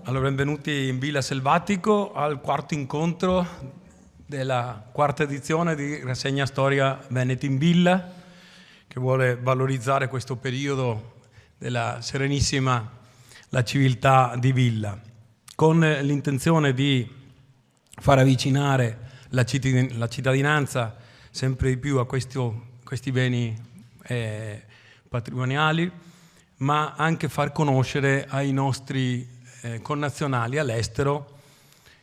Allora, benvenuti in Villa Selvatico al quarto incontro della quarta edizione di Rassegna Storia Veneti in Villa, che vuole valorizzare questo periodo della serenissima la civiltà di Villa, con l'intenzione di far avvicinare la cittadinanza sempre di più a questi beni patrimoniali, ma anche far conoscere ai nostri connazionali all'estero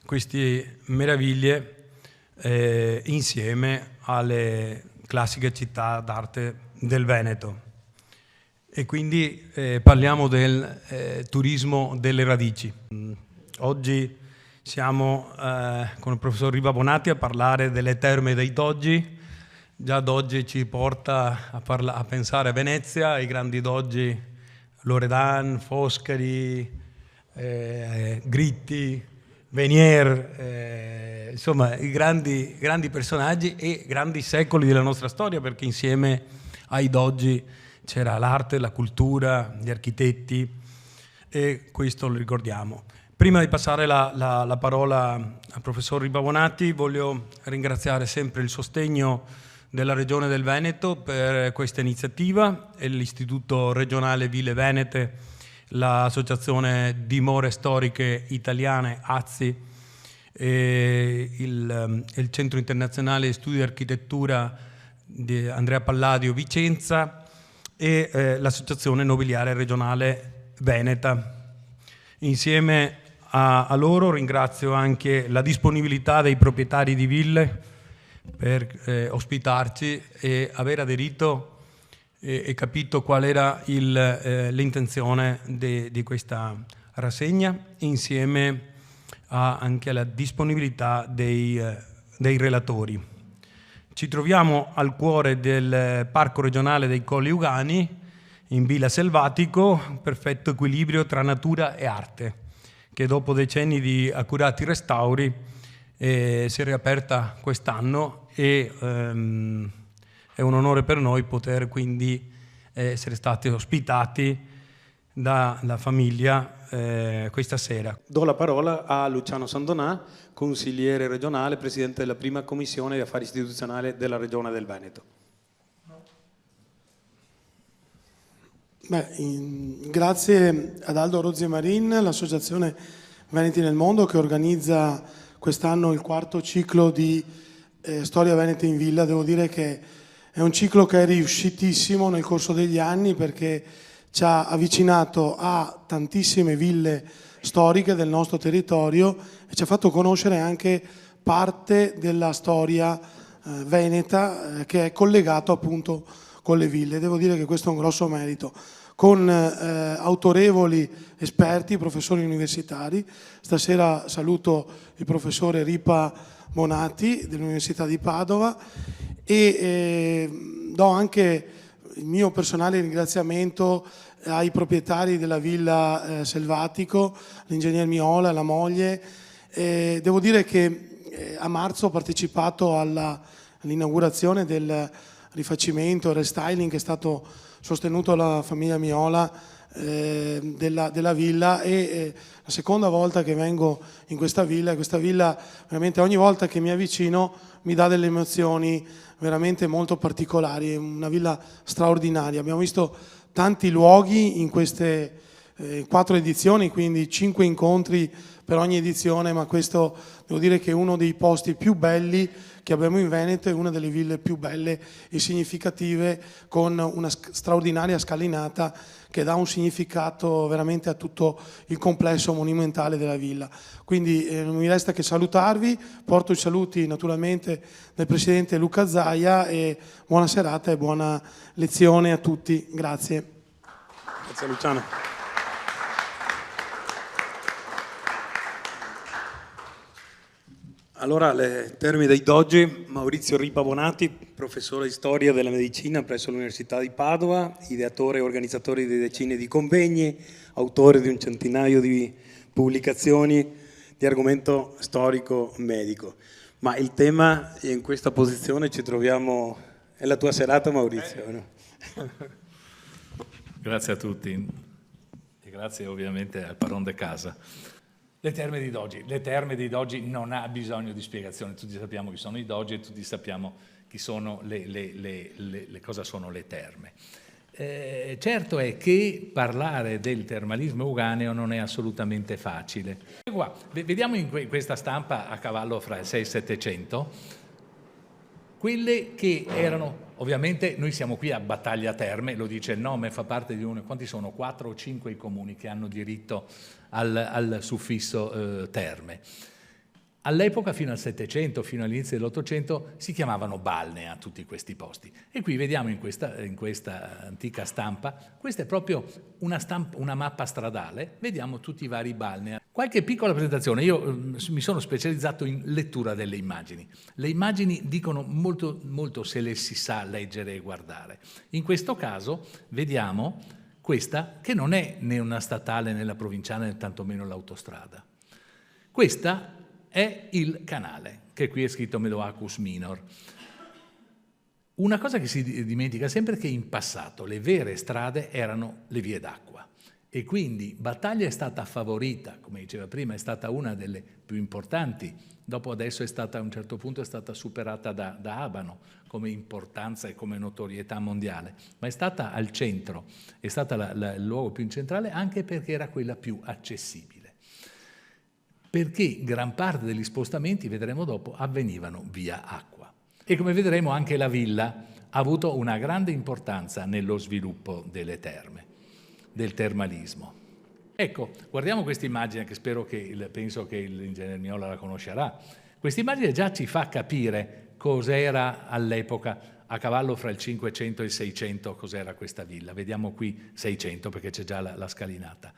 queste meraviglie insieme alle classiche città d'arte del Veneto. E quindi parliamo del turismo delle radici. Oggi siamo con il professor Riva Bonatti a parlare delle terme dei Dogi. Già Dogi ci porta a pensare a Venezia, ai grandi Dogi, Loredan, Foscari, Gritti, Venier, insomma i grandi personaggi e grandi secoli della nostra storia, perché insieme ai Dogi c'era l'arte, la cultura, gli architetti, e questo lo ricordiamo. Prima di passare la parola al professor Riva Bonatti, voglio ringraziare sempre il sostegno della Regione del Veneto per questa iniziativa e l'Istituto Regionale Ville Venete, l'Associazione Dimore Storiche Italiane, AZI, e il Centro Internazionale di Studi di Architettura di Andrea Palladio Vicenza e l'Associazione Nobiliare Regionale Veneta. Insieme a loro ringrazio anche la disponibilità dei proprietari di ville per ospitarci e aver aderito e capito qual era l'intenzione di questa rassegna, insieme anche alla disponibilità dei relatori. Ci troviamo al cuore del Parco regionale dei Colli Ugani, in Villa Selvatico, perfetto equilibrio tra natura e arte, che dopo decenni di accurati restauri si è riaperta quest'anno e è un onore per noi poter quindi essere stati ospitati dalla famiglia questa sera. Do la parola a Luciano Sandonà, consigliere regionale, presidente della prima commissione di affari istituzionali della Regione del Veneto. Grazie ad Aldo Rozzi e Marin, l'associazione Veneti nel Mondo, che organizza quest'anno il quarto ciclo di Storia Veneta in Villa. Devo dire che è un ciclo che è riuscitissimo nel corso degli anni, perché ci ha avvicinato a tantissime ville storiche del nostro territorio e ci ha fatto conoscere anche parte della storia veneta che è collegato appunto con le ville. Devo dire che questo è un grosso merito, con autorevoli esperti, professori universitari. Stasera saluto il professore Ripa Bonatti dell'Università di Padova e do anche il mio personale ringraziamento ai proprietari della Villa Selvatico, l'ingegner Miola, la moglie. Devo dire che a marzo ho partecipato all'inaugurazione del rifacimento e restyling che è stato sostenuto dalla famiglia Miola della villa, e la seconda volta che vengo in questa villa veramente ogni volta che mi avvicino mi dà delle emozioni veramente molto particolari. È una villa straordinaria. Abbiamo visto tanti luoghi in queste 4 edizioni, quindi 5 incontri per ogni edizione, ma questo devo dire che è uno dei posti più belli che abbiamo in Veneto, è una delle ville più belle e significative, con una straordinaria scalinata che dà un significato veramente a tutto il complesso monumentale della villa. Quindi non mi resta che salutarvi, porto i saluti naturalmente del presidente Luca Zaia e buona serata e buona lezione a tutti. Grazie. Grazie Luciano. Allora, le terme dei Dogi. Maurizio Ripa Bonatti, professore di storia della medicina presso l'Università di Padova, ideatore e organizzatore di decine di convegni, autore di un centinaio di pubblicazioni di argomento storico medico. Ma il tema, in questa posizione ci troviamo, è la tua serata, Maurizio, no? Grazie a tutti e grazie ovviamente al Padron de Casa. Le terme di Dogi non ha bisogno di spiegazione, tutti sappiamo chi sono i Dogi e tutti sappiamo chi sono cosa sono le terme. Certo è che parlare del termalismo euganeo non è assolutamente facile. Qua, vediamo in questa stampa a cavallo fra il 6 e il 700, quelle che erano, ovviamente noi siamo qui a Battaglia Terme, lo dice il nome, fa parte di quanti sono? 4 o 5 i comuni che hanno diritto al suffisso terme. All'epoca, fino al 700, fino all'inizio dell'Ottocento, si chiamavano balnea tutti questi posti. E qui vediamo in questa antica stampa, questa è proprio una mappa stradale, vediamo tutti i vari balnea. Qualche piccola presentazione, io mi sono specializzato in lettura delle immagini. Le immagini dicono molto, molto se le si sa leggere e guardare. In questo caso vediamo questa, che non è né una statale né la provinciale né tantomeno l'autostrada. Questa è il canale, che qui è scritto Medoacus Minor. Una cosa che si dimentica sempre è che in passato le vere strade erano le vie d'acqua e quindi Battaglia è stata favorita, come diceva prima, è stata una delle più importanti, dopo adesso è stata a un certo punto è stata superata da Abano come importanza e come notorietà mondiale, ma è stata al centro, è stata il luogo più centrale anche perché era quella più accessibile. Perché gran parte degli spostamenti, vedremo dopo, avvenivano via acqua. E come vedremo anche la villa ha avuto una grande importanza nello sviluppo delle terme, del termalismo. Ecco, guardiamo questa immagine che penso che l'ingegner Miola la conoscerà. Questa immagine già ci fa capire cos'era all'epoca, a cavallo fra il 500 e il 600, cos'era questa villa. Vediamo qui 600 perché c'è già la scalinata.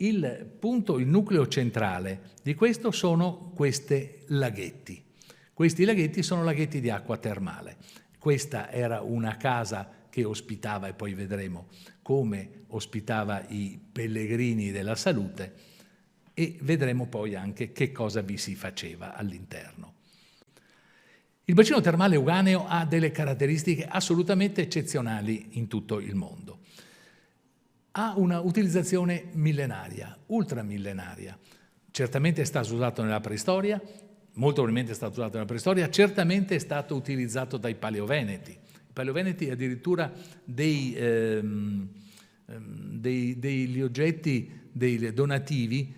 Il nucleo centrale di questo sono questi laghetti. Questi laghetti sono laghetti di acqua termale. Questa era una casa che ospitava, e poi vedremo come ospitava i pellegrini della salute, e vedremo poi anche che cosa vi si faceva all'interno. Il bacino termale euganeo ha delle caratteristiche assolutamente eccezionali in tutto il mondo. Ha una utilizzazione millenaria, ultramillenaria. Certamente è stato usato nella preistoria, molto probabilmente è stato usato nella preistoria, certamente è stato utilizzato dai paleoveneti. I paleoveneti addirittura degli oggetti, dei donativi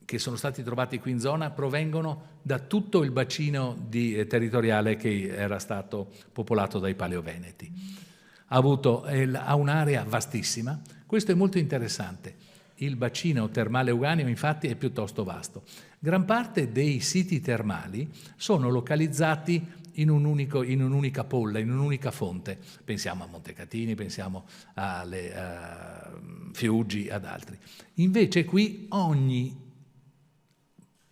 che sono stati trovati qui in zona provengono da tutto il bacino territoriale che era stato popolato dai paleoveneti. Ha un'area vastissima. Questo è molto interessante. Il bacino termale euganeo infatti è piuttosto vasto. Gran parte dei siti termali sono localizzati in un'unica polla, in un'unica fonte. Pensiamo a Montecatini, pensiamo a Fiuggi, ad altri. Invece qui ogni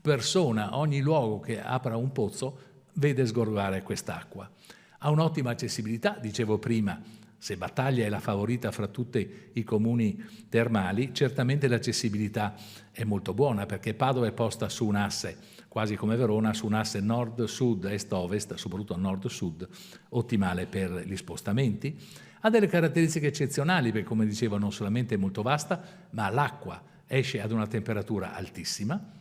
persona, ogni luogo che apra un pozzo vede sgorgare quest'acqua. Ha un'ottima accessibilità, dicevo prima. Se Battaglia è la favorita fra tutti i comuni termali, certamente l'accessibilità è molto buona perché Padova è posta su un asse, quasi come Verona, su un asse nord-sud, est-ovest, soprattutto nord-sud, ottimale per gli spostamenti. Ha delle caratteristiche eccezionali perché, come dicevo, non solamente è molto vasta, ma l'acqua esce ad una temperatura altissima,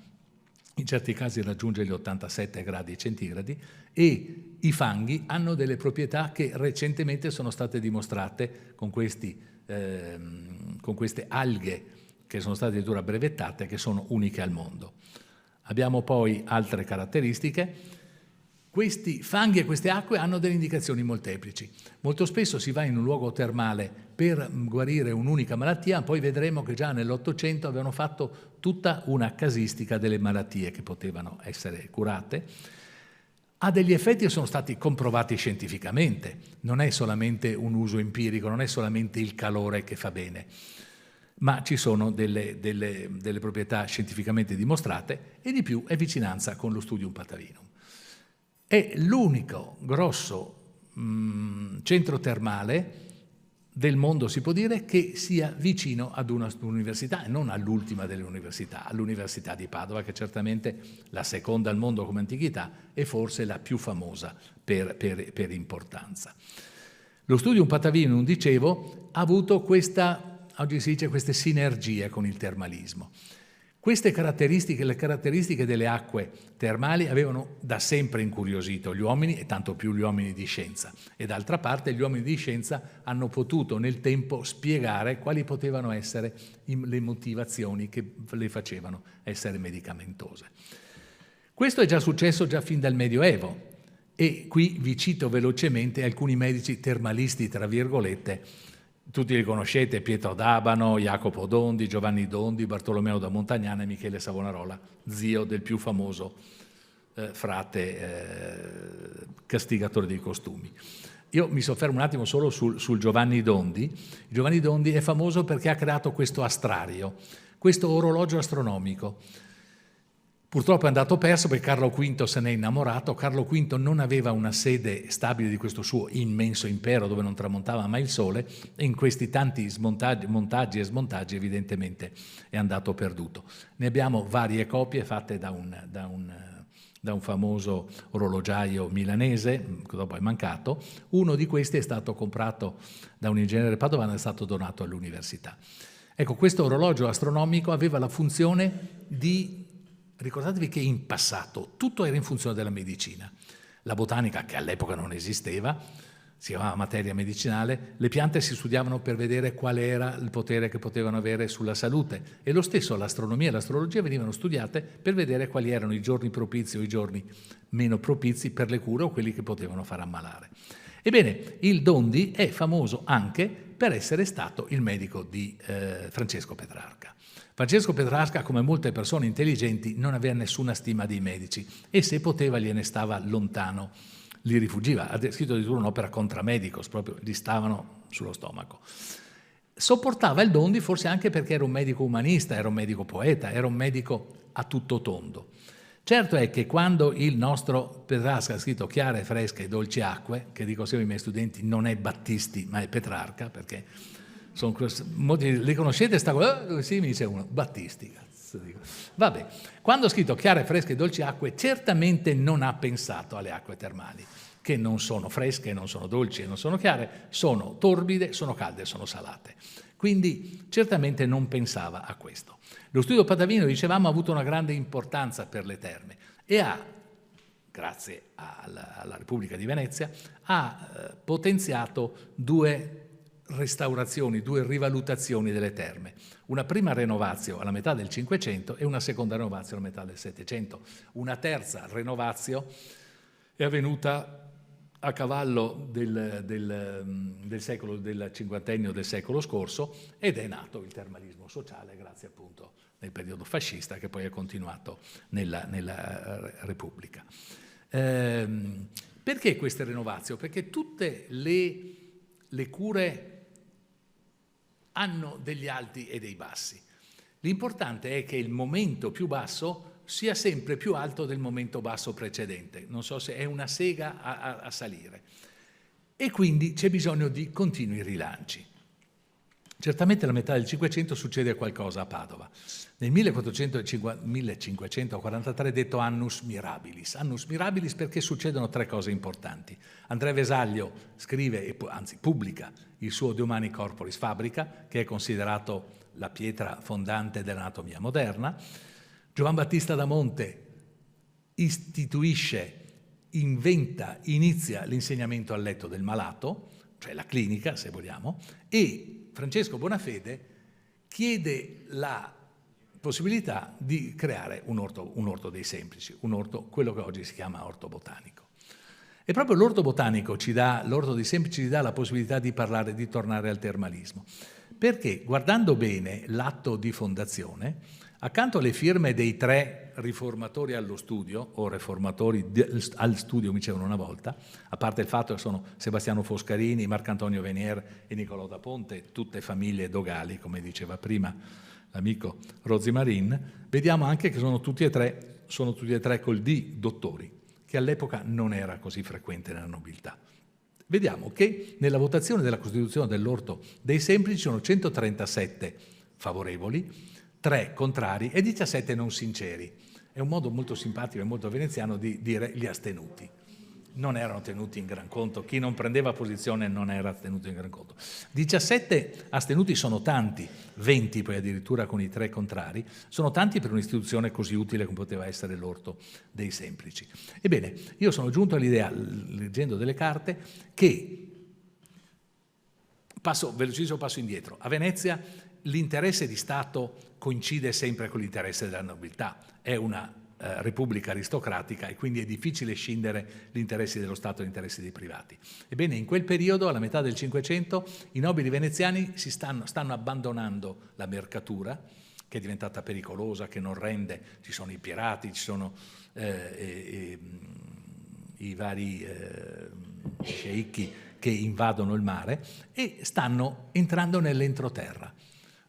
in certi casi raggiunge gli 87 gradi centigradi, e i fanghi hanno delle proprietà che recentemente sono state dimostrate con queste alghe che sono state addirittura brevettate, che sono uniche al mondo. Abbiamo poi altre caratteristiche. Questi fanghi e queste acque hanno delle indicazioni molteplici. Molto spesso si va in un luogo termale per guarire un'unica malattia, poi vedremo che già nell'Ottocento avevano fatto tutta una casistica delle malattie che potevano essere curate. Ha degli effetti che sono stati comprovati scientificamente, non è solamente un uso empirico, non è solamente il calore che fa bene, ma ci sono delle proprietà scientificamente dimostrate, e di più è vicinanza con lo Studium Patavinum. È l'unico grosso centro termale del mondo, si può dire, che sia vicino ad una università, e non all'ultima delle università, all'Università di Padova, che è certamente la seconda al mondo come antichità e forse la più famosa per importanza. Lo Studium Patavinum, dicevo, ha avuto queste sinergie con il termalismo. Queste caratteristiche, le caratteristiche delle acque termali, avevano da sempre incuriosito gli uomini, e tanto più gli uomini di scienza. E d'altra parte gli uomini di scienza hanno potuto nel tempo spiegare quali potevano essere le motivazioni che le facevano essere medicamentose. Questo è già successo già fin dal Medioevo, e qui vi cito velocemente alcuni medici termalisti, tra virgolette. Tutti li conoscete: Pietro d'Abano, Jacopo Dondi, Giovanni Dondi, Bartolomeo da Montagnana e Michele Savonarola, zio del più famoso frate castigatore dei costumi. Io mi soffermo un attimo solo sul Giovanni Dondi. Giovanni Dondi è famoso perché ha creato questo astrario, questo orologio astronomico. Purtroppo è andato perso perché Carlo V se n'è innamorato. Carlo V non aveva una sede stabile di questo suo immenso impero dove non tramontava mai il sole, e in questi tanti montaggi e smontaggi evidentemente è andato perduto. Ne abbiamo varie copie fatte da un famoso orologiaio milanese, che dopo è mancato. Uno di questi è stato comprato da un ingegnere padovano e è stato donato all'università. Ecco, questo orologio astronomico aveva la funzione di... Ricordatevi che in passato tutto era in funzione della medicina. La botanica, che all'epoca non esisteva, si chiamava materia medicinale, le piante si studiavano per vedere qual era il potere che potevano avere sulla salute, e lo stesso l'astronomia e l'astrologia venivano studiate per vedere quali erano i giorni propizi o i giorni meno propizi per le cure o quelli che potevano far ammalare. Ebbene, il Dondi è famoso anche per essere stato il medico di Francesco Petrarca. Francesco Petrarca, come molte persone intelligenti, non aveva nessuna stima dei medici e se poteva gliene stava lontano, li rifugiva. Ha scritto addirittura un'opera contra medicos, proprio gli stavano sullo stomaco. Sopportava il Dondi forse anche perché era un medico umanista, era un medico poeta, era un medico a tutto tondo. Certo è che quando il nostro Petrarca ha scritto Chiare, fresche e dolci acque, che dico sempre ai miei studenti non è Battisti ma è Petrarca, perché li conoscete sta cosa? Sì, mi dice uno, Battisti, cazzo dico. Vabbè, quando ha scritto Chiare, fresche e dolci acque, certamente non ha pensato alle acque termali, che non sono fresche, non sono dolci e non sono chiare, sono torbide, sono calde, sono salate. Quindi certamente non pensava a questo. Lo studio padavino, dicevamo, ha avuto una grande importanza per le terme e ha, grazie alla Repubblica di Venezia, ha potenziato due restaurazioni, due rivalutazioni delle terme. Una prima rinnovatio alla metà del Cinquecento e una seconda rinnovatio alla metà del Settecento. Una terza rinnovatio è avvenuta a cavallo del cinquantennio del secolo scorso ed è nato il termalismo sociale grazie appunto nel periodo fascista che poi è continuato nella Repubblica. Perché queste rinnovatio? Perché tutte le cure hanno degli alti e dei bassi. L'importante è che il momento più basso sia sempre più alto del momento basso precedente. Non so se è una sega a salire. E quindi c'è bisogno di continui rilanci. Certamente alla metà del Cinquecento succede qualcosa a Padova. Nel 1543 è detto Annus Mirabilis. Annus Mirabilis perché succedono tre cose importanti. Andrea Vesaglio scrive, anzi pubblica, il suo De Humani Corporis Fabrica, che è considerato la pietra fondante dell'anatomia moderna. Giovan Battista da Monte inizia l'insegnamento al letto del malato, cioè la clinica, se vogliamo, e Francesco Bonafede chiede la possibilità di creare un orto dei semplici, un orto, quello che oggi si chiama orto botanico. E proprio l'orto botanico l'orto dei semplici ci dà la possibilità di tornare al termalismo. Perché guardando bene l'atto di fondazione, accanto alle firme dei tre riformatori allo studio, o reformatori al studio mi dicevano una volta, a parte il fatto che sono Sebastiano Foscarini, Marcantonio Venier e Niccolò da Ponte, tutte famiglie dogali, come diceva prima l'amico Rozzi Marin, vediamo anche che sono tutti e tre col D, dottori, che all'epoca non era così frequente nella nobiltà. Vediamo che nella votazione della Costituzione dell'orto dei semplici sono 137 favorevoli, 3 contrari e 17 non sinceri. È un modo molto simpatico e molto veneziano di dire gli astenuti. non erano tenuti in gran conto, chi non prendeva posizione non era tenuto in gran conto. 17 astenuti sono tanti, 20 poi addirittura con i 3 contrari, sono tanti per un'istituzione così utile come poteva essere l'Orto dei Semplici. Ebbene, io sono giunto all'idea, leggendo delle carte, che, velocissimo passo indietro, a Venezia l'interesse di Stato coincide sempre con l'interesse della nobiltà, è una repubblica aristocratica e quindi è difficile scindere gli interessi dello Stato dagli interessi dei privati. Ebbene, in quel periodo, alla metà del Cinquecento, i nobili veneziani stanno abbandonando la mercatura, che è diventata pericolosa, che non rende, ci sono i pirati, ci sono i vari sceicchi che invadono il mare e stanno entrando nell'entroterra.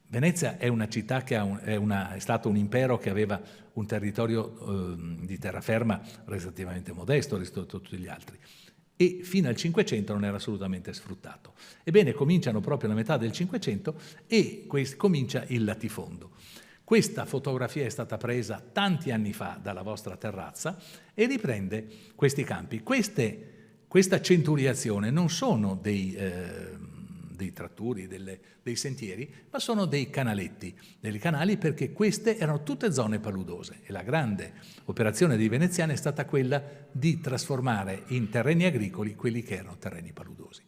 Venezia è una città che è stato un impero che aveva un territorio di terraferma relativamente modesto rispetto a tutti gli altri e fino al Cinquecento non era assolutamente sfruttato. Ebbene, cominciano proprio alla metà del Cinquecento e comincia il latifondo. Questa fotografia è stata presa tanti anni fa dalla vostra terrazza e riprende questi campi. Questa centuriazione non sono dei tratturi, dei sentieri, ma sono dei canaletti, dei canali, perché queste erano tutte zone paludose e la grande operazione dei veneziani è stata quella di trasformare in terreni agricoli quelli che erano terreni paludosi.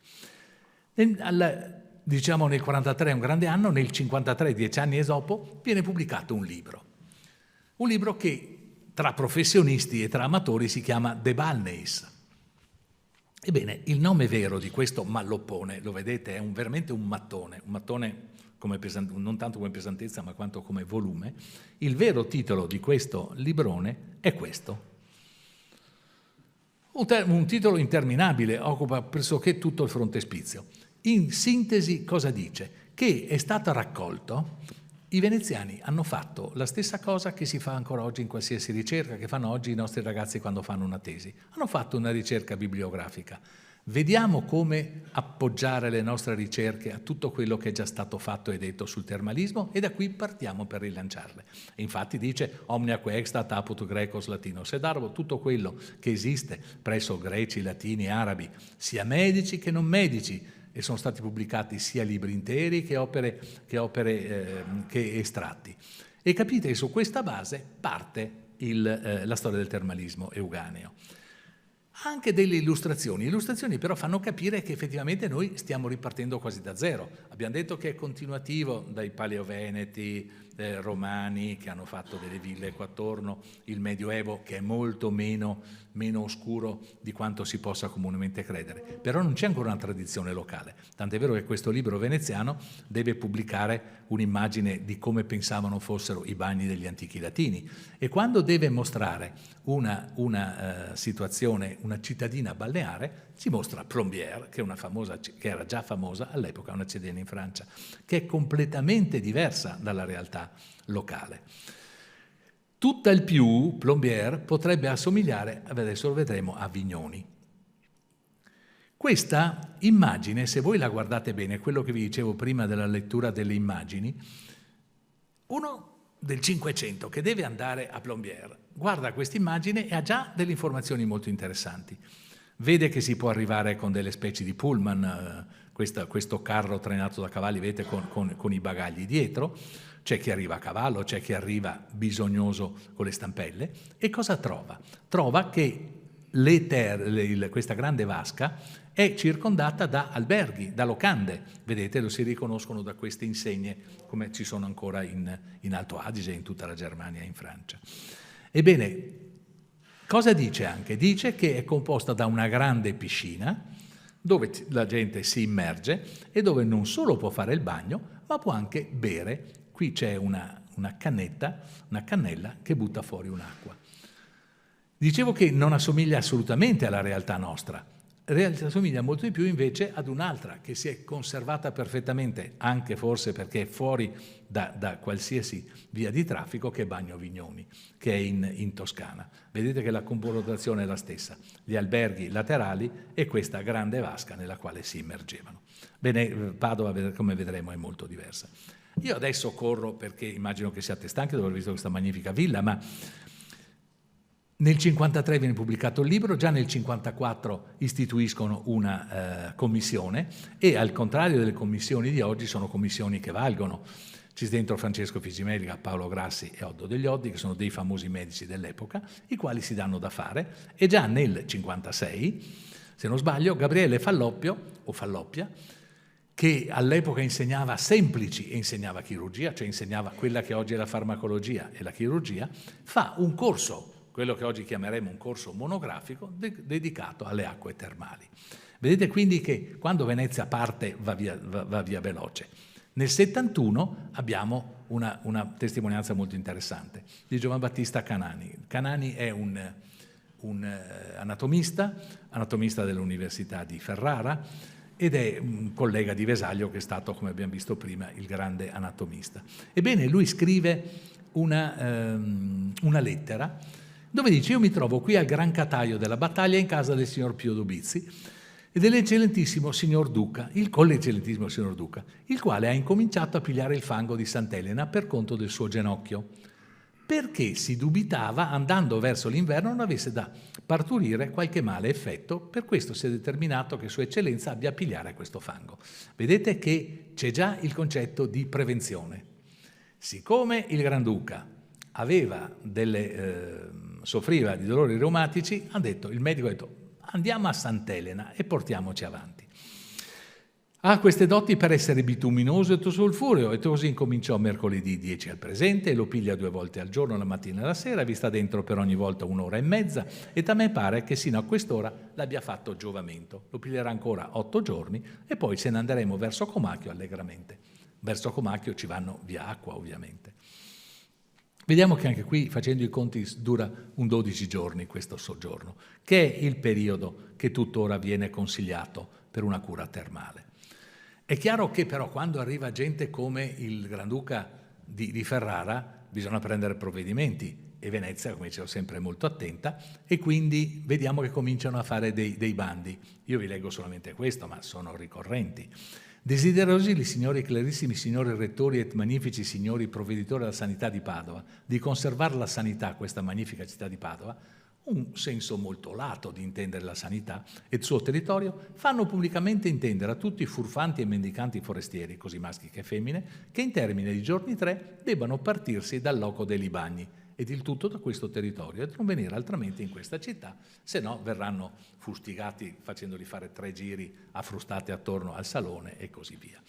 Diciamo nel 43 è un grande anno, nel 53, 10 anni dopo, viene pubblicato un libro che tra professionisti e tra amatori si chiama De Balneis. Ebbene, il nome vero di questo malloppone, lo vedete, è veramente un mattone come non tanto come pesantezza ma quanto come volume. Il vero titolo di questo librone è questo. Un titolo interminabile, occupa pressoché tutto il frontespizio. In sintesi cosa dice? Che è stato raccolto, i veneziani hanno fatto la stessa cosa che si fa ancora oggi in qualsiasi ricerca, che fanno oggi i nostri ragazzi quando fanno una tesi. Hanno fatto una ricerca bibliografica. Vediamo come appoggiare le nostre ricerche a tutto quello che è già stato fatto e detto sul termalismo e da qui partiamo per rilanciarle. E infatti dice omnia que extat apud grecos latinos ed arabo, tutto quello che esiste presso greci, latini, arabi, sia medici che non medici, e sono stati pubblicati sia libri interi che opere che estratti. E capite che su questa base parte la storia del termalismo euganeo. Anche delle illustrazioni però fanno capire che effettivamente noi stiamo ripartendo quasi da zero. Abbiamo detto che è continuativo dai paleoveneti, romani che hanno fatto delle ville qua attorno, il Medioevo che è molto meno oscuro di quanto si possa comunemente credere. Però non c'è ancora una tradizione locale, tant'è vero che questo libro veneziano deve pubblicare un'immagine di come pensavano fossero i bagni degli antichi latini e quando deve mostrare una situazione, una cittadina balneare, ci mostra Plombières, che era già famosa all'epoca, una cittadina in Francia, che è completamente diversa dalla realtà locale. Tutt'al più Plombières potrebbe assomigliare, adesso lo vedremo, a Vignoni. Questa immagine, se voi la guardate bene, quello che vi dicevo prima della lettura delle immagini, uno del Cinquecento che deve andare a Plombières guarda questa immagine e ha già delle informazioni molto interessanti. Vede che si può arrivare con delle specie di pullman, questo carro trainato da cavalli, vedete, con i bagagli dietro, c'è chi arriva a cavallo, c'è chi arriva bisognoso con le stampelle, e cosa trova? Trova che questa grande vasca è circondata da alberghi, da locande, vedete, lo si riconoscono da queste insegne, come ci sono ancora in Alto Adige, in tutta la Germania e in Francia. Ebbene, cosa dice anche? Dice che è composta da una grande piscina dove la gente si immerge e dove non solo può fare il bagno, ma può anche bere. Qui c'è una cannella che butta fuori un'acqua. Dicevo che non assomiglia assolutamente alla realtà nostra. Assomiglia molto di più invece ad un'altra che si è conservata perfettamente, anche forse perché è fuori da qualsiasi via di traffico, che è Bagno Vignoni, che è in Toscana. Vedete che la comportazione è la stessa, gli alberghi laterali e questa grande vasca nella quale si immergevano. Bene, Padova, come vedremo, è molto diversa. Io adesso corro perché immagino che siate stanchi dopo aver visto questa magnifica villa, ma Nel 1953 viene pubblicato il libro, già nel 1954 istituiscono una commissione e al contrario delle commissioni di oggi sono commissioni che valgono. C'è dentro Francesco Fisimelica, Paolo Grassi e Oddo degli Oddi, che sono dei famosi medici dell'epoca, i quali si danno da fare, e già nel 1956, se non sbaglio, Gabriele Falloppia, che all'epoca insegnava semplici e insegnava chirurgia, cioè insegnava quella che oggi è la farmacologia e la chirurgia, fa un corso, quello che oggi chiameremo un corso monografico, dedicato alle acque termali. Vedete quindi che quando Venezia parte va via veloce. Nel 71 abbiamo una testimonianza molto interessante di Giovan Battista Canani. Canani è un anatomista dell'Università di Ferrara ed è un collega di Vesaglio che è stato, come abbiamo visto prima, il grande anatomista. Ebbene, lui scrive una lettera dove dice: io mi trovo qui al Gran Cataio della Battaglia in casa del signor Pio Dobizzi e dell'eccellentissimo signor Duca, con l'eccellentissimo signor Duca, il quale ha incominciato a pigliare il fango di Sant'Elena per conto del suo ginocchio, perché si dubitava, andando verso l'inverno, non avesse da partorire qualche male effetto. Per questo si è determinato che Sua Eccellenza abbia a pigliare questo fango. Vedete che c'è già il concetto di prevenzione. Siccome il Granduca soffriva di dolori reumatici, il medico ha detto: andiamo a Sant'Elena e portiamoci avanti. Ha queste doti per essere bituminoso e sulfureo, e così incominciò mercoledì 10 al presente, e lo piglia 2 volte al giorno, la mattina e la sera, vi sta dentro per ogni volta 1 ora e mezza, e a me pare che sino a quest'ora l'abbia fatto giovamento. Lo piglierà ancora 8 giorni e poi se ne andremo verso Comacchio allegramente. Verso Comacchio ci vanno via acqua, ovviamente. Vediamo che anche qui, facendo i conti, dura un 12 giorni questo soggiorno, che è il periodo che tuttora viene consigliato per una cura termale. È chiaro che però quando arriva gente come il Granduca di Ferrara bisogna prendere provvedimenti, e Venezia, come dicevo, sempre è molto attenta, e quindi vediamo che cominciano a fare dei bandi. Io vi leggo solamente questo, ma sono ricorrenti. Desiderosi i signori clarissimi, signori rettori et magnifici signori provveditori della sanità di Padova, di conservare la sanità, questa magnifica città di Padova, un senso molto lato di intendere la sanità e il suo territorio, fanno pubblicamente intendere a tutti i furfanti e mendicanti forestieri, così maschi che femmine, che in termine di giorni 3 debbano partirsi dal loco dei Libagni ed il tutto da questo territorio e non venire altramente in questa città, se no verranno fustigati facendoli fare 3 giri a frustate attorno al salone e così via.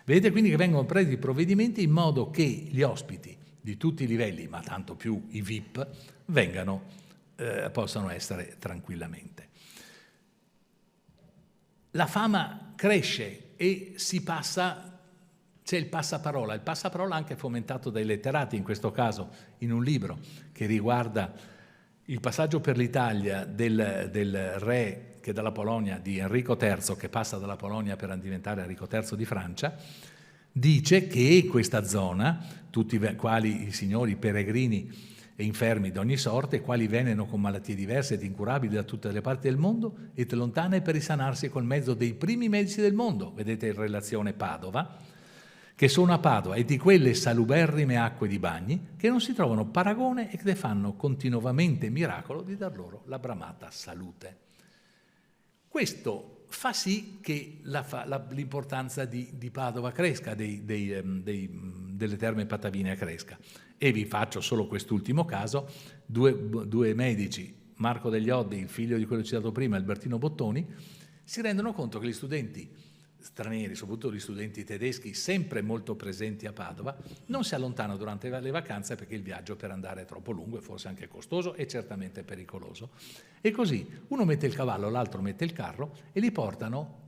Vedete quindi che vengono presi provvedimenti in modo che gli ospiti di tutti i livelli, ma tanto più i VIP, possano essere tranquillamente. La fama cresce e c'è il passaparola anche fomentato dai letterati, in questo caso in un libro che riguarda il passaggio per l'Italia del re che dalla Polonia, di Enrico III, che passa dalla Polonia per diventare Enrico III di Francia. Dice che questa zona, tutti quali i signori peregrini e infermi di ogni sorte, quali vennero con malattie diverse ed incurabili da tutte le parti del mondo, e lontane per risanarsi col mezzo dei primi medici del mondo, vedete in relazione Padova, che sono a Padova, e di quelle saluberrime acque di bagni che non si trovano paragone e che fanno continuamente miracolo di dar loro la bramata salute. Questo fa sì che l'importanza di Padova cresca, delle terme patavine cresca. E vi faccio solo quest'ultimo caso: due medici, Marco degli Oddi, il figlio di quello citato prima, Albertino Bottoni, si rendono conto che gli studenti stranieri, soprattutto gli studenti tedeschi, sempre molto presenti a Padova, non si allontanano durante le vacanze perché il viaggio per andare è troppo lungo e forse anche costoso e certamente pericoloso. E così uno mette il cavallo, l'altro mette il carro e li portano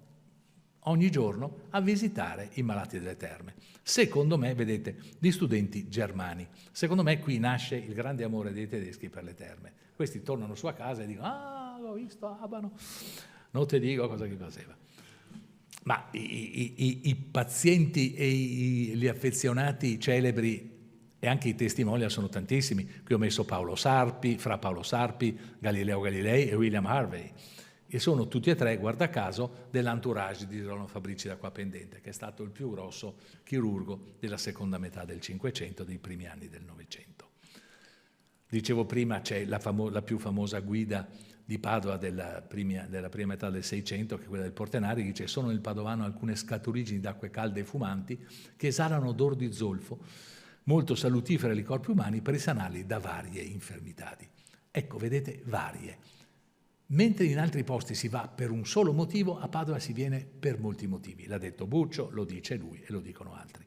ogni giorno a visitare i malati delle terme. Secondo me, vedete, di studenti germani. Secondo me qui nasce il grande amore dei tedeschi per le terme. Questi tornano su a casa e dicono: ah, l'ho visto Abano, non ti dico cosa che faceva. Ma i pazienti e gli affezionati celebri e anche i testimonial sono tantissimi. Qui ho messo Fra Paolo Sarpi, Galileo Galilei e William Harvey, e sono tutti e tre, guarda caso, dell'entourage di Girolamo Fabrici da Acquapendente, che è stato il più grosso chirurgo della seconda metà del Cinquecento, dei primi anni del Novecento. Dicevo prima, c'è la più famosa guida di Padova della prima metà del Seicento, che è quella del Portinari, che dice: sono nel Padovano alcune scaturigini d'acque calde e fumanti che esalano odor di zolfo, molto salutifere ai corpi umani per risanarli da varie infermitadi. Ecco, vedete, varie. Mentre in altri posti si va per un solo motivo, a Padova si viene per molti motivi. L'ha detto Buccio, lo dice lui e lo dicono altri.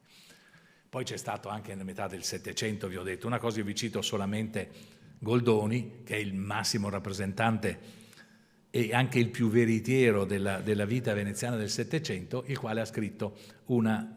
Poi c'è stato anche nella metà del Settecento, vi ho detto, una cosa, io vi cito solamente Goldoni, che è il massimo rappresentante e anche il più veritiero della vita veneziana del Settecento, il quale ha scritto una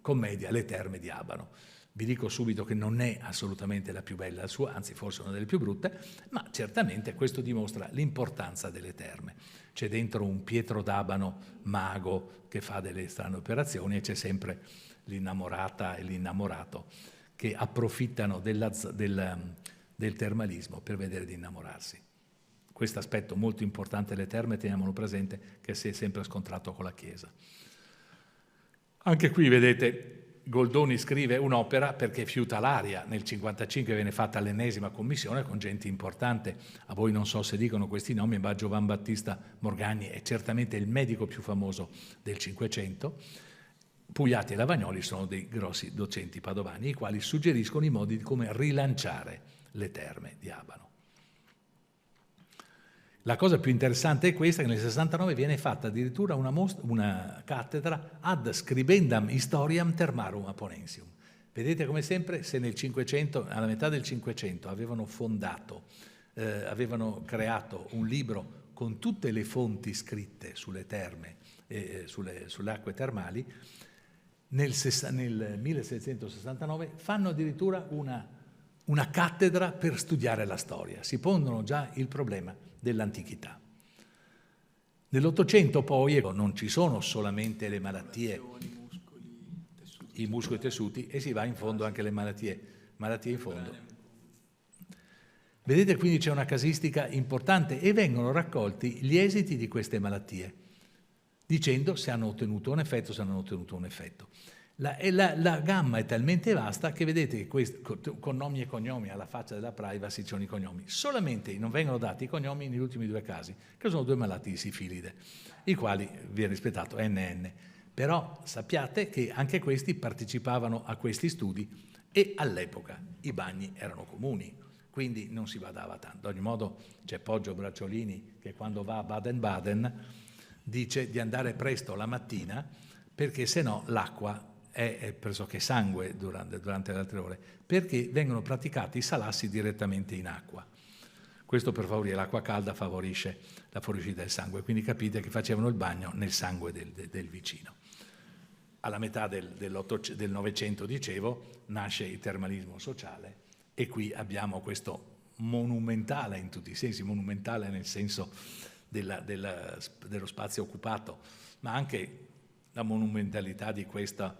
commedia, Le Terme di Abano. Vi dico subito che non è assolutamente la più bella sua, anzi forse una delle più brutte, ma certamente questo dimostra l'importanza delle terme. C'è dentro un Pietro d'Abano mago che fa delle strane operazioni, e c'è sempre l'innamorata e l'innamorato che approfittano del termalismo per vedere di innamorarsi. Questo aspetto molto importante delle terme, teniamolo presente, che si è sempre scontrato con la Chiesa. Anche qui, vedete, Goldoni scrive un'opera perché fiuta l'aria. Nel 1955 viene fatta l'ennesima commissione con gente importante. A voi non so se dicono questi nomi, ma Giovan Battista Morgagni è certamente il medico più famoso del Cinquecento. Pugliati e Lavagnoli sono dei grossi docenti padovani, i quali suggeriscono i modi di come rilanciare le terme di Abano. La cosa più interessante è questa, che nel 69 viene fatta addirittura una cattedra ad scribendam historiam termarum aponensium. Vedete, come sempre, se nel 500, alla metà del 500 avevano creato un libro con tutte le fonti scritte sulle terme, sulle acque termali, nel 1769 fanno addirittura una cattedra per studiare la storia. Si pongono già il problema dell'antichità. Nell'Ottocento poi non ci sono solamente le malattie, i muscoli e i tessuti, e si va in fondo anche alle malattie in fondo. Vedete, quindi c'è una casistica importante e vengono raccolti gli esiti di queste malattie, dicendo se hanno ottenuto un effetto, se non hanno ottenuto un effetto. La gamma è talmente vasta che vedete che con nomi e cognomi, alla faccia della privacy, ci sono i cognomi. Solamente non vengono dati i cognomi negli ultimi 2 casi, che sono 2 malati di sifilide, i quali viene rispettato NN. Però sappiate che anche questi partecipavano a questi studi e all'epoca i bagni erano comuni, quindi non si badava tanto. Ad ogni modo c'è Poggio Bracciolini che quando va a Baden-Baden dice di andare presto la mattina perché sennò l'acqua è pressoché sangue durante le altre ore, perché vengono praticati i salassi direttamente in acqua. Questo per favorire l'acqua calda favorisce la fuoriuscita del sangue, quindi capite che facevano il bagno nel sangue del vicino. Alla metà del Novecento, dicevo, nasce il termalismo sociale e qui abbiamo questo monumentale, in tutti i sensi, monumentale nel senso dello spazio occupato, ma anche la monumentalità di questa,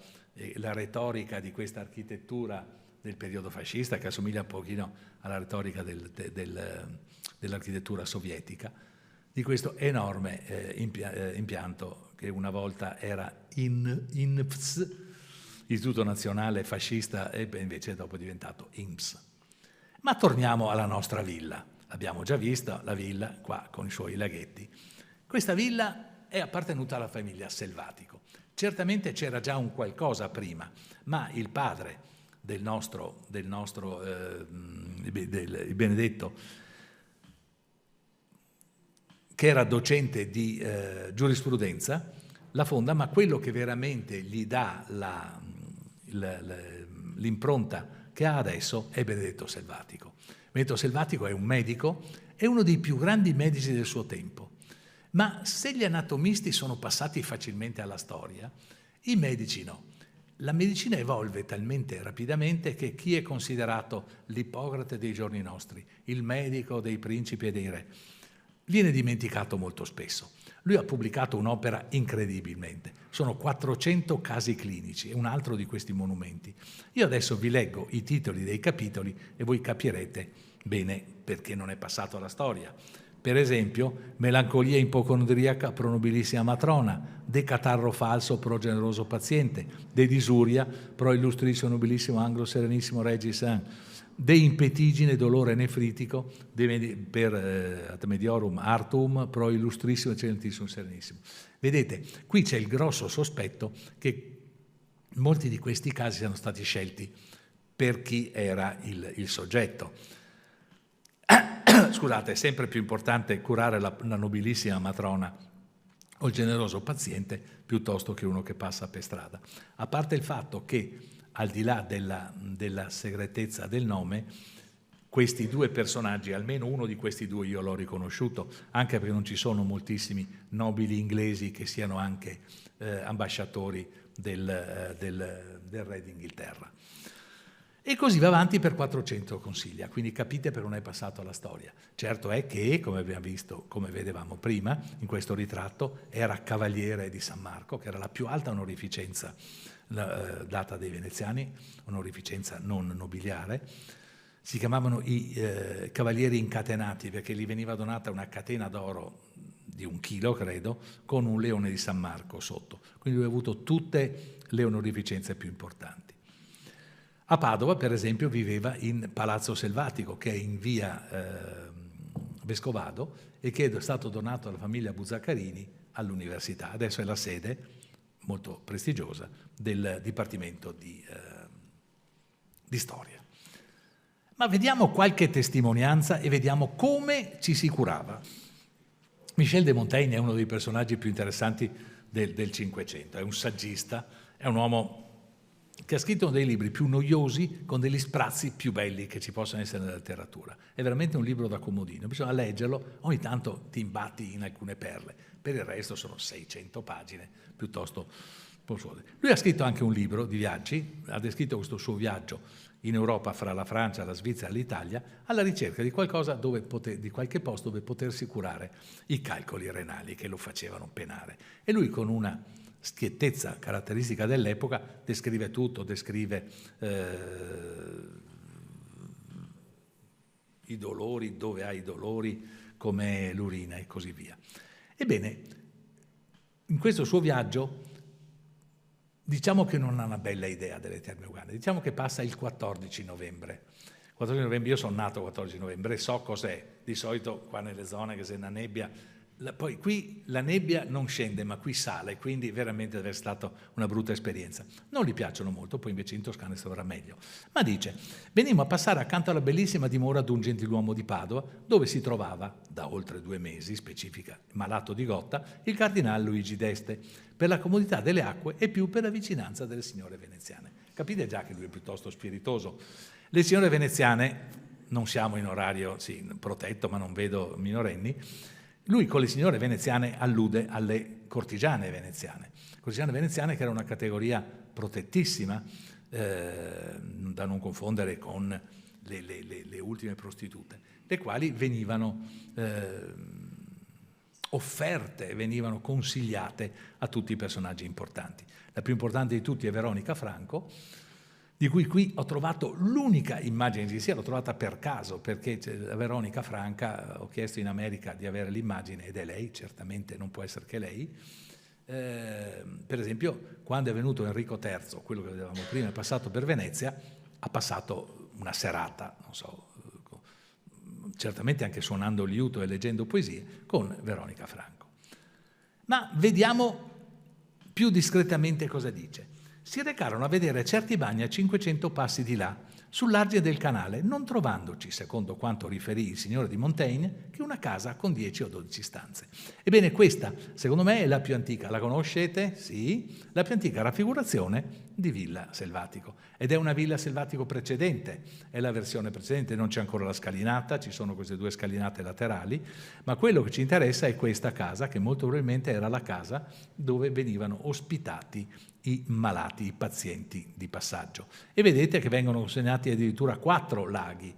la retorica di questa architettura del periodo fascista, che assomiglia un pochino alla retorica dell'architettura sovietica, di questo enorme impianto che una volta era INPS, Istituto Nazionale Fascista, e invece dopo è diventato INPS. Ma torniamo alla nostra villa. L'abbiamo già vista, la villa qua con i suoi laghetti. Questa villa è appartenuta alla famiglia Selvatico. Certamente c'era già un qualcosa prima, ma il padre del Benedetto, che era docente di giurisprudenza, la fonda, ma quello che veramente gli dà l'impronta che ha adesso è Benedetto Selvatico. Benedetto Selvatico è un medico, è uno dei più grandi medici del suo tempo. Ma se gli anatomisti sono passati facilmente alla storia, i medici no. La medicina evolve talmente rapidamente che chi è considerato l'Ippocrate dei giorni nostri, il medico dei principi e dei re, viene dimenticato molto spesso. Lui ha pubblicato un'opera incredibilmente. Sono 400 casi clinici, è un altro di questi monumenti. Io adesso vi leggo i titoli dei capitoli e voi capirete bene perché non è passato alla storia. Per esempio, melancolia ipocondriaca pro nobilissima matrona, de catarro falso pro generoso paziente, de disuria pro illustrissimo nobilissimo anglo serenissimo regis de impetigine dolore nefritico per ad mediorum artum pro illustrissimo eccellentissimo serenissimo. Vedete, qui c'è il grosso sospetto che molti di questi casi siano stati scelti per chi era il soggetto. Scusate, è sempre più importante curare la nobilissima matrona o il generoso paziente piuttosto che uno che passa per strada. A parte il fatto che, al di là della segretezza del nome, questi due personaggi, almeno uno di questi due io l'ho riconosciuto, anche perché non ci sono moltissimi nobili inglesi che siano anche ambasciatori del re d'Inghilterra. E così va avanti per 400 consiglia, quindi capite per non è passato alla storia. Certo è che, come abbiamo visto, come vedevamo prima, in questo ritratto, era cavaliere di San Marco, che era la più alta onorificenza data dai veneziani, onorificenza non nobiliare. Si chiamavano i cavalieri incatenati perché gli veniva donata una catena d'oro di 1 chilo, credo, con un leone di San Marco sotto. Quindi lui ha avuto tutte le onorificenze più importanti. A Padova, per esempio, viveva in Palazzo Selvatico, che è in via Vescovado e che è stato donato alla famiglia Buzzaccarini all'università. Adesso è la sede, molto prestigiosa, del Dipartimento di Storia. Ma vediamo qualche testimonianza e vediamo come ci si curava. Michel de Montaigne è uno dei personaggi più interessanti del Cinquecento, è un saggista, è un uomo che ha scritto dei libri più noiosi con degli sprazzi più belli che ci possono essere nella letteratura. È veramente un libro da comodino, bisogna leggerlo, ogni tanto ti imbatti in alcune perle, per il resto sono 600 pagine, piuttosto polsose. Lui ha scritto anche un libro di viaggi, ha descritto questo suo viaggio in Europa fra la Francia, la Svizzera e l'Italia, alla ricerca di qualcosa di qualche posto dove potersi curare i calcoli renali che lo facevano penare. E lui, con una schiettezza caratteristica dell'epoca, descrive tutto, descrive i dolori, dove hai i dolori, come l'urina e così via. Ebbene, in questo suo viaggio diciamo che non ha una bella idea delle Terme Euganee, diciamo che passa il 14 novembre. 14 novembre, io sono nato il 14 novembre, so cos'è, di solito qua nelle zone che c'è una nebbia, poi qui la nebbia non scende ma qui sale, quindi veramente deve essere stata una brutta esperienza. Non gli piacciono molto, poi invece in Toscana sarà meglio. Ma dice, venimmo a passare accanto alla bellissima dimora d'un gentiluomo di Padova, dove si trovava, da oltre 2 mesi, specifica, malato di gotta, il cardinal Luigi d'Este, per la comodità delle acque e più per la vicinanza delle signore veneziane. Capite già che lui è piuttosto spiritoso. Le signore veneziane, non siamo in orario protetto, ma non vedo minorenni, lui con le signore veneziane allude alle cortigiane veneziane. Cortigiane veneziane che era una categoria protettissima, da non confondere con le ultime prostitute, le quali venivano offerte, venivano consigliate a tutti i personaggi importanti. La più importante di tutti è Veronica Franco, di cui qui ho trovato l'unica immagine che sia, l'ho trovata per caso, perché la Veronica Franca, ho chiesto in America di avere l'immagine ed è lei, certamente non può essere che lei. Per esempio, quando è venuto Enrico III, quello che vedevamo prima, è passato per Venezia, ha passato una serata, non so, certamente anche suonando liuto e leggendo poesie, con Veronica Franco. Ma vediamo più discretamente cosa dice. Si recarono a vedere certi bagni a 500 passi di là, sull'argine del canale, non trovandoci, secondo quanto riferì il signore di Montaigne, che una casa con 10 o 12 stanze. Ebbene, questa, secondo me, è la più antica. La conoscete? Sì. La più antica raffigurazione di Villa Selvatico. Ed è una Villa Selvatico precedente. È la versione precedente, non c'è ancora la scalinata, ci sono queste 2 scalinate laterali, ma quello che ci interessa è questa casa, che molto probabilmente era la casa dove venivano ospitati i malati, i pazienti di passaggio. E vedete che vengono consegnati addirittura 4 laghi.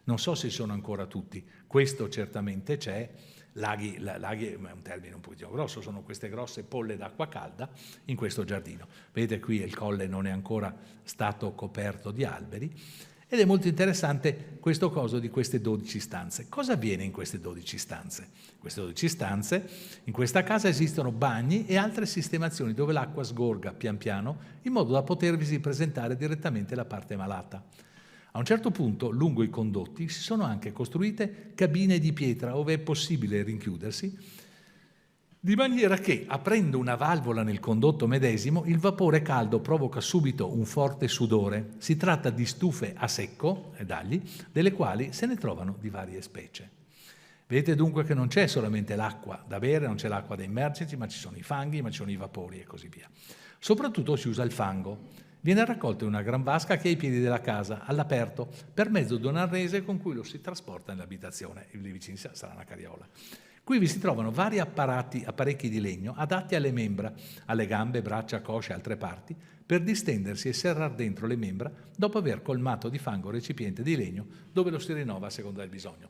Non so se sono ancora tutti. Questo certamente c'è. Laghi è un termine un pochettino grosso, sono queste grosse polle d'acqua calda in questo giardino. Vedete qui il colle non è ancora stato coperto di alberi. Ed è molto interessante questo coso di queste 12 stanze. Cosa avviene in queste 12 stanze? In queste 12 stanze, in questa casa esistono bagni e altre sistemazioni dove l'acqua sgorga pian piano in modo da potervisi presentare direttamente la parte malata. A un certo punto, lungo i condotti, si sono anche costruite cabine di pietra dove è possibile rinchiudersi, di maniera che, aprendo una valvola nel condotto medesimo, il vapore caldo provoca subito un forte sudore. Si tratta di stufe a secco, ed agli, delle quali se ne trovano di varie specie. Vedete dunque che non c'è solamente l'acqua da bere, non c'è l'acqua da immergersi, ma ci sono i fanghi, ma ci sono i vapori e così via. Soprattutto si usa il fango. Viene raccolto in una gran vasca che è ai piedi della casa, all'aperto, per mezzo di un arnese con cui lo si trasporta nell'abitazione. E lì vicino sarà una carriola. Qui vi si trovano vari apparecchi di legno adatti alle membra, alle gambe, braccia, cosce e altre parti, per distendersi e serrar dentro le membra dopo aver colmato di fango il recipiente di legno dove lo si rinnova a seconda del bisogno.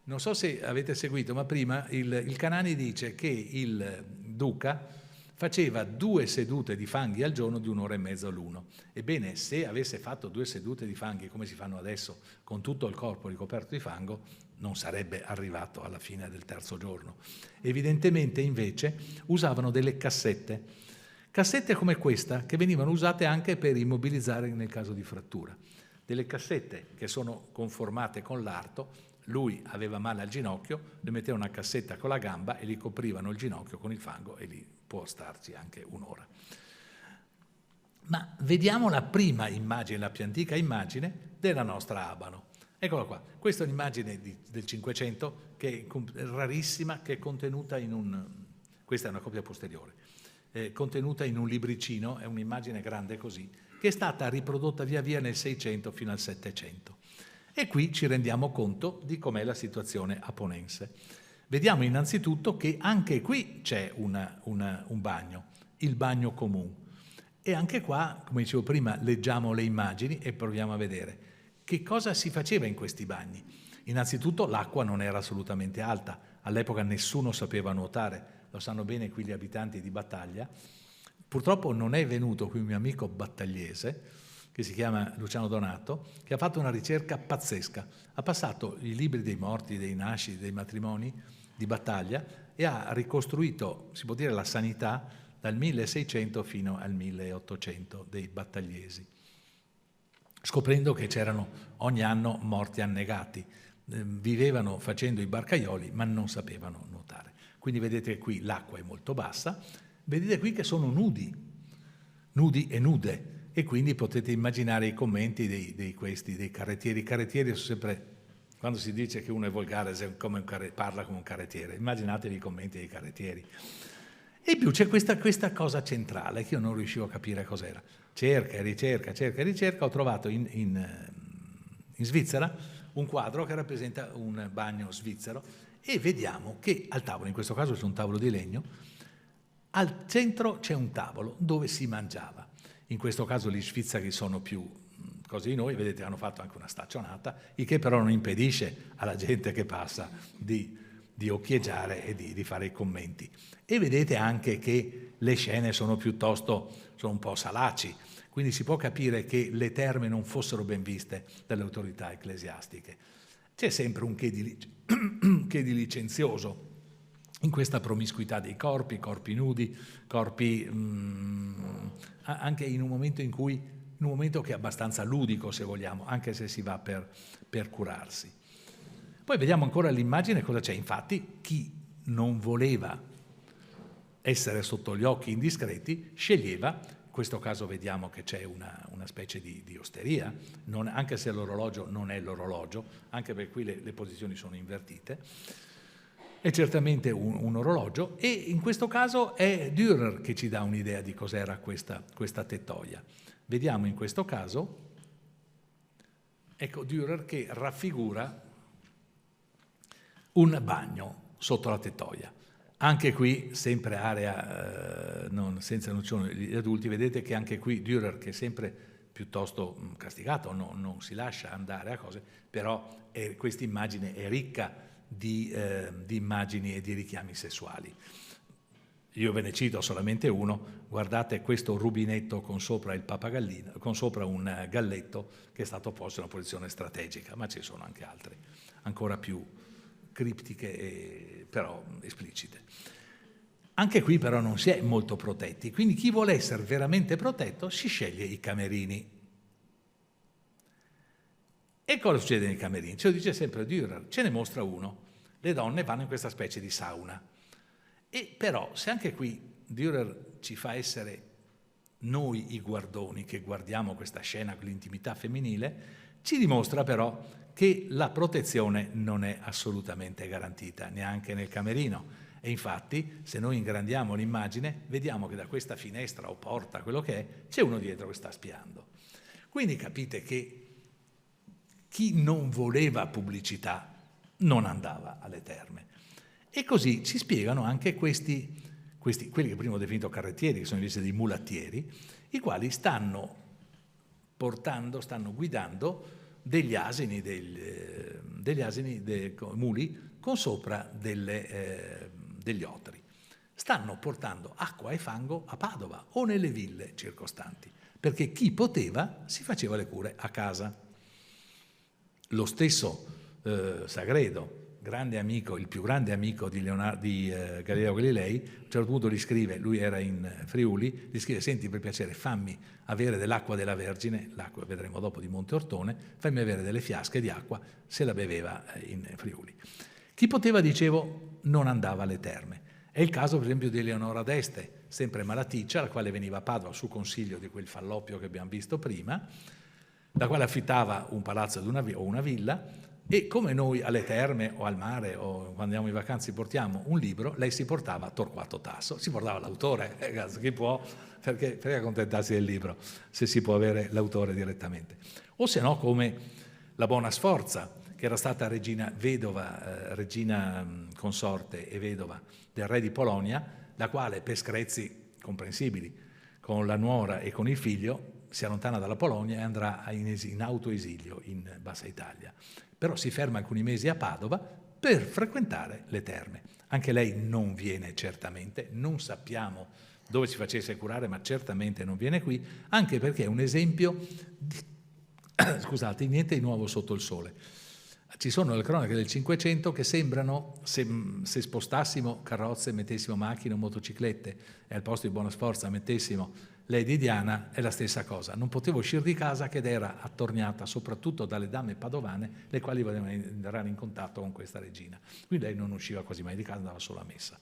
Non so se avete seguito, ma prima il Canani dice che il duca faceva 2 sedute di fanghi al giorno di 1 ora e mezza l'uno. Ebbene, se avesse fatto 2 sedute di fanghi come si fanno adesso, con tutto il corpo ricoperto di fango, non sarebbe arrivato alla fine del 3° giorno. Evidentemente, invece, usavano delle cassette come questa, che venivano usate anche per immobilizzare nel caso di frattura. Delle cassette che sono conformate con l'arto. Lui aveva male al ginocchio, le metteva una cassetta con la gamba e gli coprivano il ginocchio con il fango e lì può starci anche 1 ora. Ma vediamo la prima immagine, la più antica immagine della nostra Abano. Eccola qua, questa è un'immagine del 500 che è rarissima, che è contenuta questa è una copia posteriore, contenuta in un libricino, è un'immagine grande così, che è stata riprodotta via via nel 600 fino al 700. E qui ci rendiamo conto di com'è la situazione aponense. Vediamo innanzitutto che anche qui c'è un bagno, il bagno comune. E anche qua, come dicevo prima, leggiamo le immagini e proviamo a vedere che cosa si faceva in questi bagni. Innanzitutto l'acqua non era assolutamente alta, all'epoca nessuno sapeva nuotare, lo sanno bene qui gli abitanti di Battaglia. Purtroppo non è venuto qui un mio amico battagliese, che si chiama Luciano Donato, che ha fatto una ricerca pazzesca. Ha passato i libri dei morti, dei nasciti, dei matrimoni di Battaglia e ha ricostruito, si può dire, la sanità dal 1600 fino al 1800 dei battagliesi, scoprendo che c'erano ogni anno morti annegati, vivevano facendo i barcaioli ma non sapevano nuotare. Quindi vedete che qui l'acqua è molto bassa, vedete qui che sono nudi e nude, e quindi potete immaginare i commenti dei carrettieri. I carrettieri sono sempre, quando si dice che uno è volgare, parla come un carrettiere, immaginatevi i commenti dei carrettieri. E in più c'è questa cosa centrale che io non riuscivo a capire cos'era. Cerca e ricerca, ho trovato in Svizzera un quadro che rappresenta un bagno svizzero e vediamo che al tavolo, in questo caso c'è un tavolo di legno, al centro c'è un tavolo dove si mangiava. In questo caso gli svizzeri sono più così di noi, vedete, hanno fatto anche una staccionata, il che però non impedisce alla gente che passa di occhieggiare e di fare i commenti. E vedete anche che le scene sono un po' salaci, quindi si può capire che le terme non fossero ben viste dalle autorità ecclesiastiche. C'è sempre un che di licenzioso in questa promiscuità dei corpi nudi, anche in un momento che è abbastanza ludico, se vogliamo, anche se si va per curarsi. Poi vediamo ancora l'immagine cosa c'è. Infatti chi non voleva essere sotto gli occhi indiscreti sceglieva, in questo caso vediamo che c'è una specie di osteria, anche se l'orologio non è l'orologio, anche perché qui le posizioni sono invertite, è certamente un orologio, e in questo caso è Dürer che ci dà un'idea di cos'era questa tettoia. Vediamo in questo caso, ecco Dürer che raffigura un bagno sotto la tettoia. Anche qui, sempre area senza nozione gli adulti, vedete che anche qui Dürer, che è sempre piuttosto castigato, non si lascia andare a cose, però questa immagine è ricca di immagini e di richiami sessuali. Io ve ne cito solamente uno, guardate questo rubinetto con sopra il papagallino, con sopra un galletto che è stato posto in una posizione strategica, ma ci sono anche altre, ancora più criptiche, però esplicite. Anche qui però non si è molto protetti, quindi chi vuole essere veramente protetto si sceglie i camerini. E cosa succede nei camerini? Ce lo dice sempre Dürer, ce ne mostra uno. Le donne vanno in questa specie di sauna. E però, se anche qui Dürer ci fa essere noi i guardoni che guardiamo questa scena con l'intimità femminile, ci dimostra però che la protezione non è assolutamente garantita, neanche nel camerino. E infatti, se noi ingrandiamo l'immagine, vediamo che da questa finestra o porta, quello che è, c'è uno dietro che sta spiando. Quindi capite che chi non voleva pubblicità non andava alle terme. E così ci spiegano anche quelli che prima ho definito carrettieri, che sono invece dei mulattieri, i quali stanno guidando degli asini, dei muli, con sopra degli otri. Stanno portando acqua e fango a Padova o nelle ville circostanti, perché chi poteva si faceva le cure a casa. Lo stesso Sagredo, grande amico, il più grande amico di Galileo Galilei, a un certo punto gli scrive, lui era in Friuli, gli scrive: senti, per piacere fammi avere dell'acqua della Vergine, l'acqua vedremo dopo di Monte Ortone, fammi avere delle fiasche di acqua, se la beveva in Friuli. Chi poteva, dicevo, non andava alle terme. È il caso per esempio di Eleonora d'Este, sempre malaticcia, la quale veniva a Padova su consiglio di quel falloppio che abbiamo visto prima, la quale affittava un palazzo o una villa. E come noi alle terme o al mare o quando andiamo in vacanza portiamo un libro, lei si portava Torquato Tasso, si portava l'autore, chi può, perché accontentarsi del libro se si può avere l'autore direttamente. O se no come la Buona Sforza, che era stata regina consorte e vedova del re di Polonia, la quale per screzi comprensibili con la nuora e con il figlio si allontana dalla Polonia e andrà in autoesilio in Bassa Italia. Però si ferma alcuni mesi a Padova per frequentare le terme. Anche lei non viene certamente, non sappiamo dove si facesse curare, ma certamente non viene qui, anche perché è un esempio di niente di nuovo sotto il sole. Ci sono le cronache del Cinquecento che sembrano, se spostassimo carrozze, mettessimo macchine o motociclette e al posto di Buona Sforza mettessimo Lady Diana, è la stessa cosa. Non poteva uscire di casa ed era attorniata soprattutto dalle dame padovane, le quali volevano entrare in contatto con questa regina. Quindi lei non usciva quasi mai di casa, andava solo a messa.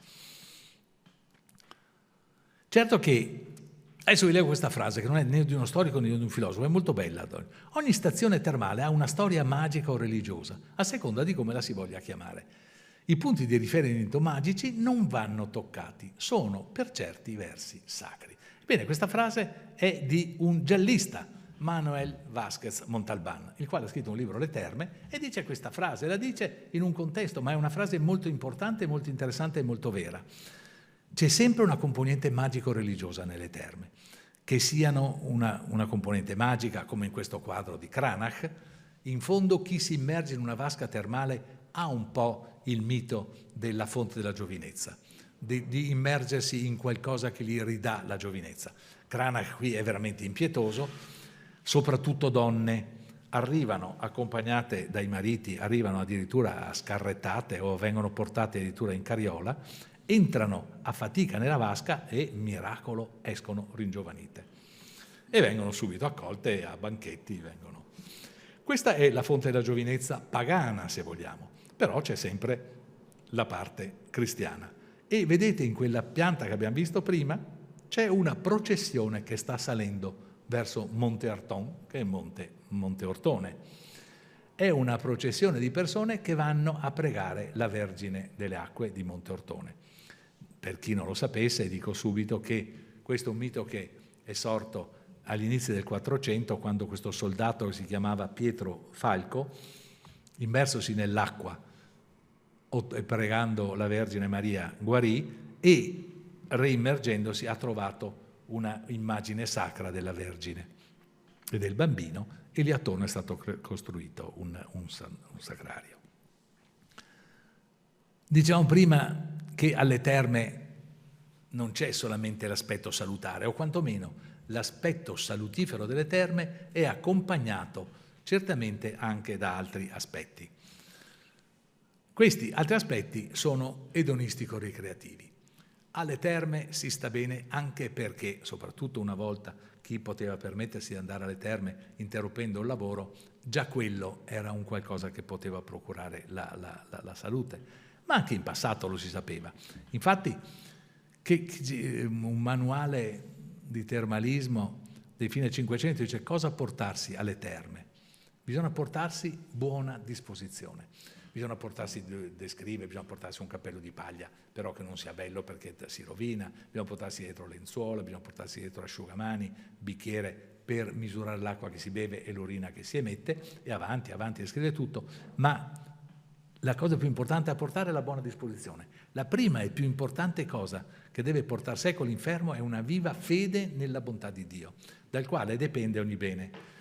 Certo che, adesso vi leggo questa frase, che non è né di uno storico né di un filosofo, è molto bella. Ogni stazione termale ha una storia magica o religiosa, a seconda di come la si voglia chiamare. I punti di riferimento magici non vanno toccati, sono per certi versi sacri. Bene, questa frase è di un giallista, Manuel Vázquez Montalbán, il quale ha scritto un libro, Le Terme, e dice questa frase, la dice in un contesto, ma è una frase molto importante, molto interessante e molto vera. C'è sempre una componente magico-religiosa nelle terme, che siano una componente magica, come in questo quadro di Cranach. In fondo chi si immerge in una vasca termale ha un po' il mito della fonte della giovinezza, di immergersi in qualcosa che gli ridà la giovinezza. Cranach qui è veramente impietoso, soprattutto donne arrivano accompagnate dai mariti, arrivano addirittura scarrettate o vengono portate addirittura in carriola, entrano a fatica nella vasca e, miracolo, escono ringiovanite e vengono subito accolte a banchetti. Questa è la fonte della giovinezza pagana, se vogliamo, però c'è sempre la parte cristiana. E vedete in quella pianta che abbiamo visto prima c'è una processione che sta salendo verso Monte Arton, che è Monte Ortone. È una processione di persone che vanno a pregare la Vergine delle Acque di Monte Ortone. Per chi non lo sapesse, dico subito che questo è un mito che è sorto agli inizi del 400, quando questo soldato che si chiamava Pietro Falco, immersosi nell'acqua e pregando la Vergine Maria, guarì, e reimmergendosi ha trovato una immagine sacra della Vergine e del bambino, e lì attorno è stato costruito un sacrario. Dicevamo prima che alle terme non c'è solamente l'aspetto salutare, o quantomeno l'aspetto salutifero delle terme è accompagnato certamente anche da altri aspetti. Questi altri aspetti sono edonistico-ricreativi. Alle terme si sta bene anche perché, soprattutto una volta chi poteva permettersi di andare alle terme interrompendo il lavoro, già quello era un qualcosa che poteva procurare la salute, ma anche in passato lo si sapeva. Infatti un manuale di termalismo dei fine 500 dice cosa portarsi alle terme. Bisogna portarsi buona disposizione. Bisogna portarsi, descrive, bisogna portarsi un cappello di paglia, però che non sia bello perché si rovina, bisogna portarsi dietro lenzuola, bisogna portarsi dietro asciugamani, bicchiere per misurare l'acqua che si beve e l'urina che si emette, e avanti, descrive tutto, ma la cosa più importante da portare è la buona disposizione. La prima e più importante cosa che deve portar secco l'infermo è una viva fede nella bontà di Dio, dal quale dipende ogni bene,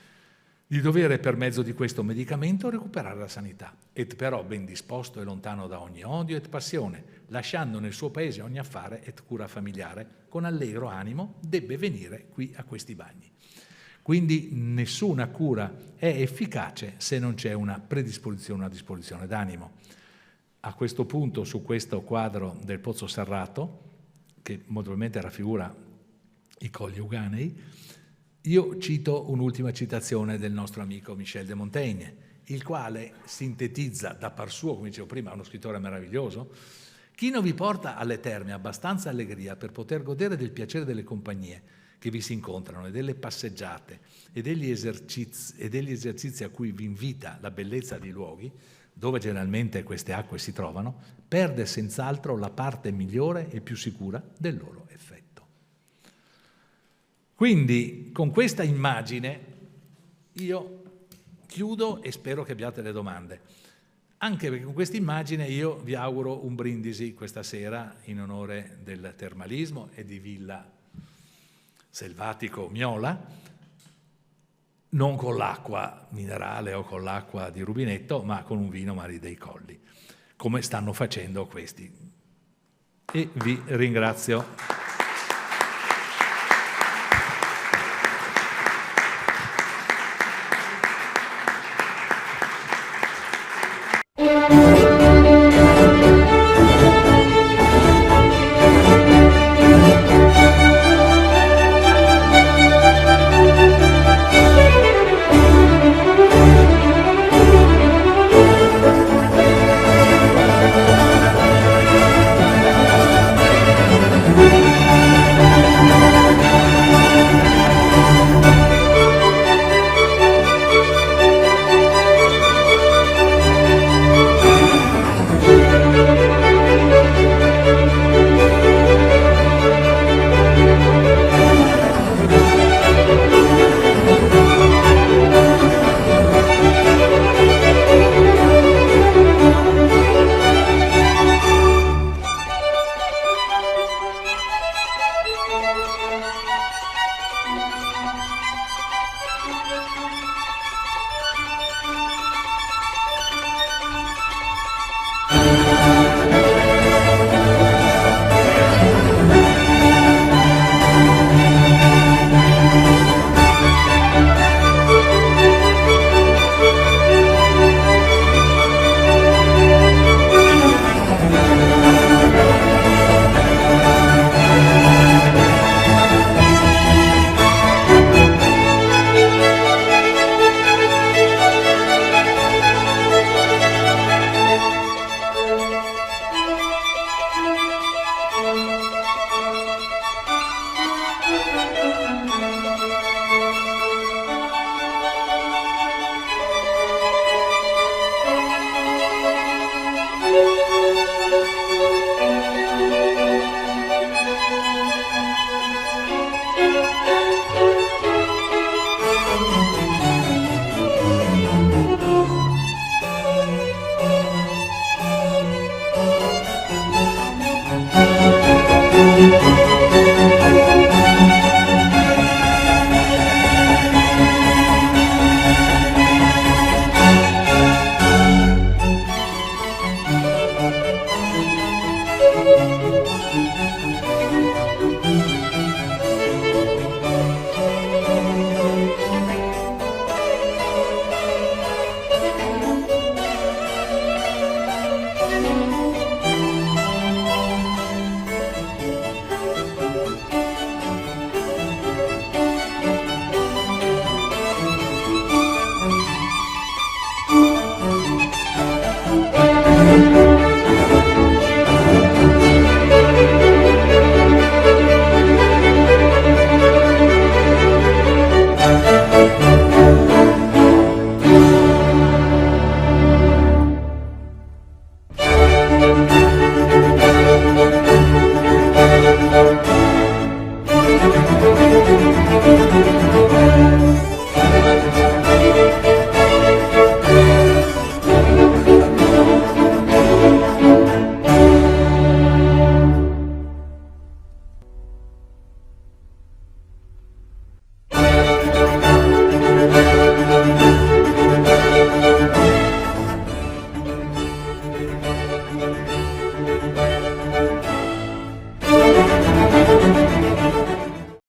di dovere per mezzo di questo medicamento recuperare la sanità, et però ben disposto e lontano da ogni odio et passione, lasciando nel suo paese ogni affare et cura familiare, con allegro animo debbe venire qui a questi bagni. Quindi nessuna cura è efficace se non c'è una predisposizione, una disposizione d'animo. A questo punto, su questo quadro del Pozzo Serrato, che modelmente raffigura i Colli Euganei, io cito un'ultima citazione del nostro amico Michel de Montaigne, il quale sintetizza da par suo, come dicevo prima, uno scrittore meraviglioso: chi non vi porta alle terme abbastanza allegria per poter godere del piacere delle compagnie che vi si incontrano e delle passeggiate e degli esercizi a cui vi invita la bellezza dei luoghi, dove generalmente queste acque si trovano, perde senz'altro la parte migliore e più sicura del loro effetto. Quindi con questa immagine io chiudo e spero che abbiate le domande, anche perché con questa immagine io vi auguro un brindisi questa sera in onore del termalismo e di Villa Selvatico Miola, non con l'acqua minerale o con l'acqua di rubinetto, ma con un vino Mari dei Colli, come stanno facendo questi. E vi ringrazio.